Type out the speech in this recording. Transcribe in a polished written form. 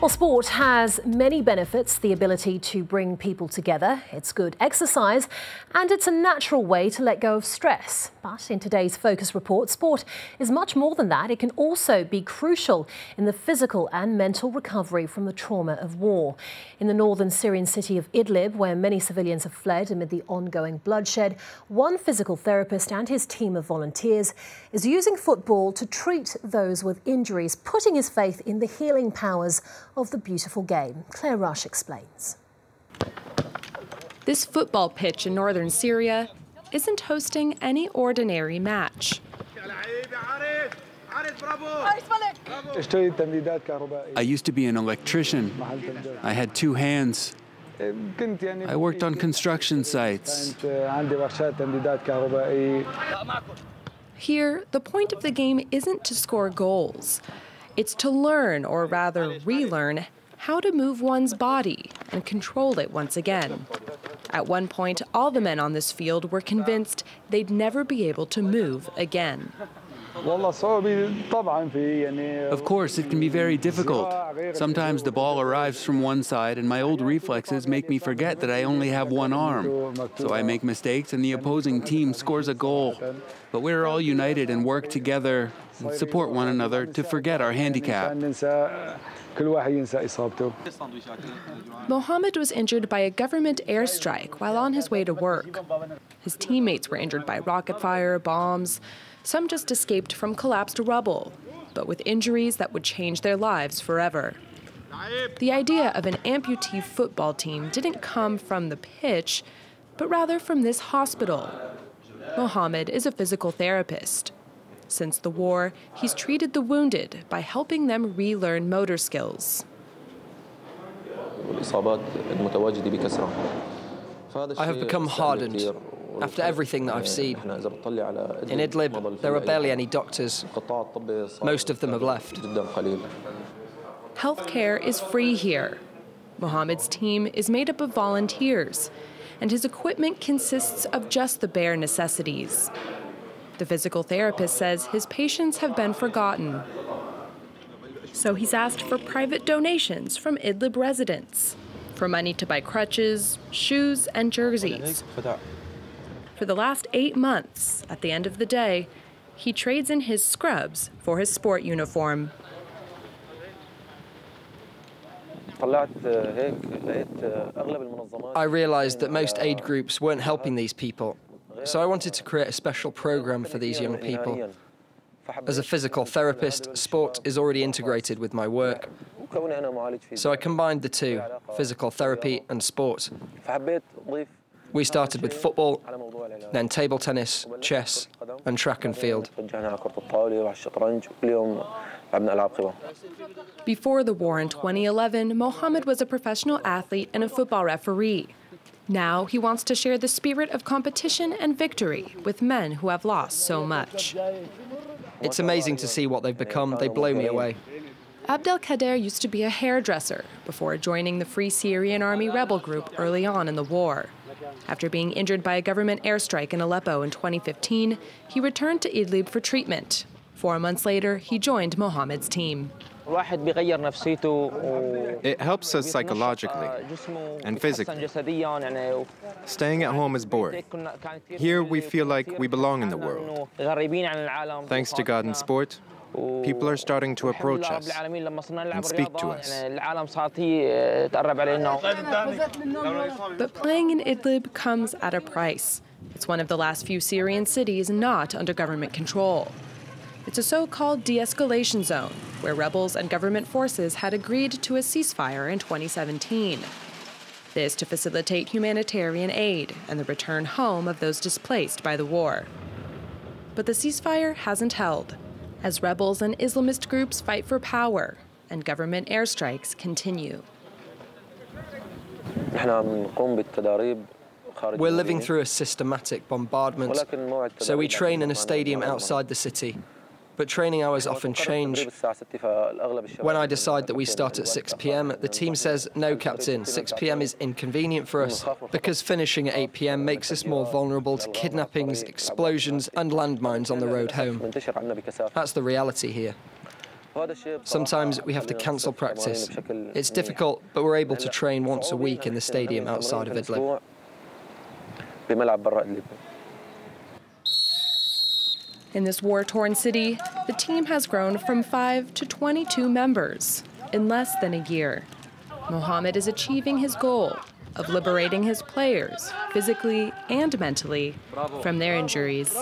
Well, sport has many benefits, the ability to bring people together. It's good exercise and it's a natural way to let go of stress. But in today's Focus Report, sport is much more than that. It can also be crucial in the physical and mental recovery from the trauma of war. In the northern Syrian city of Idlib, where many civilians have fled amid the ongoing bloodshed, one physical therapist and his team of volunteers is using football to treat those with injuries, putting his faith in the healing powers of the beautiful game. Claire Rush explains. This football pitch in northern Syria isn't hosting any ordinary match. I used to be an electrician. I had two hands. I worked on construction sites. Here, the point of the game isn't to score goals. It's to learn, or rather relearn, how to move one's body and control it once again. At one point, all the men on this field were convinced they'd never be able to move again. Of course, it can be very difficult. Sometimes the ball arrives from one side and my old reflexes make me forget that I only have one arm. So I make mistakes and the opposing team scores a goal. But we're all united and work together and support one another to forget our handicap. Mohammed was injured by a government airstrike while on his way to work. His teammates were injured by rocket fire, bombs. Some just escaped from collapsed rubble, but with injuries that would change their lives forever. The idea of an amputee football team didn't come from the pitch, but rather from this hospital. Mohammed is a physical therapist. Since the war, he's treated the wounded by helping them relearn motor skills. I have become hardened after everything that I've seen. In Idlib, there are barely any doctors. Most of them have left. Healthcare is free here. Mohammed's team is made up of volunteers, and his equipment consists of just the bare necessities. The physical therapist says his patients have been forgotten. So he's asked for private donations from Idlib residents, for money to buy crutches, shoes, and jerseys. For the last 8 months, at the end of the day, he trades in his scrubs for his sport uniform. I realized that most aid groups weren't helping these people, so I wanted to create a special program for these young people. As a physical therapist, sport is already integrated with my work. So I combined the two, physical therapy and sport. We started with football, then table tennis, chess, and track and field. Before the war in 2011, Mohammed was a professional athlete and a football referee. Now he wants to share the spirit of competition and victory with men who have lost so much. It's amazing to see what they've become. They blow me away. Abdelkader used to be a hairdresser before joining the Free Syrian Army rebel group early on in the war. After being injured by a government airstrike in Aleppo in 2015, he returned to Idlib for treatment. 4 months later, he joined Mohammed's team. It helps us psychologically and physically. Staying at home is boring. Here we feel like we belong in the world. Thanks to God and sport, people are starting to approach us and speak to us. But playing in Idlib comes at a price. It's one of the last few Syrian cities not under government control. It's a so-called de-escalation zone, where rebels and government forces had agreed to a ceasefire in 2017. This to facilitate humanitarian aid and the return home of those displaced by the war. But the ceasefire hasn't held, as rebels and Islamist groups fight for power and government airstrikes continue. We're living through a systematic bombardment, so we train in a stadium outside the city. But training hours often change. When I decide that we start at 6 p.m, the team says, no, Captain, 6 p.m. is inconvenient for us, because finishing at 8 p.m. makes us more vulnerable to kidnappings, explosions, and landmines on the road home. That's the reality here. Sometimes we have to cancel practice. It's difficult, but we're able to train once a week in the stadium outside of Idlib. In this war-torn city, the team has grown from 5 to 22 members in less than a year. Mohammed is achieving his goal of liberating his players, physically and mentally, from their injuries.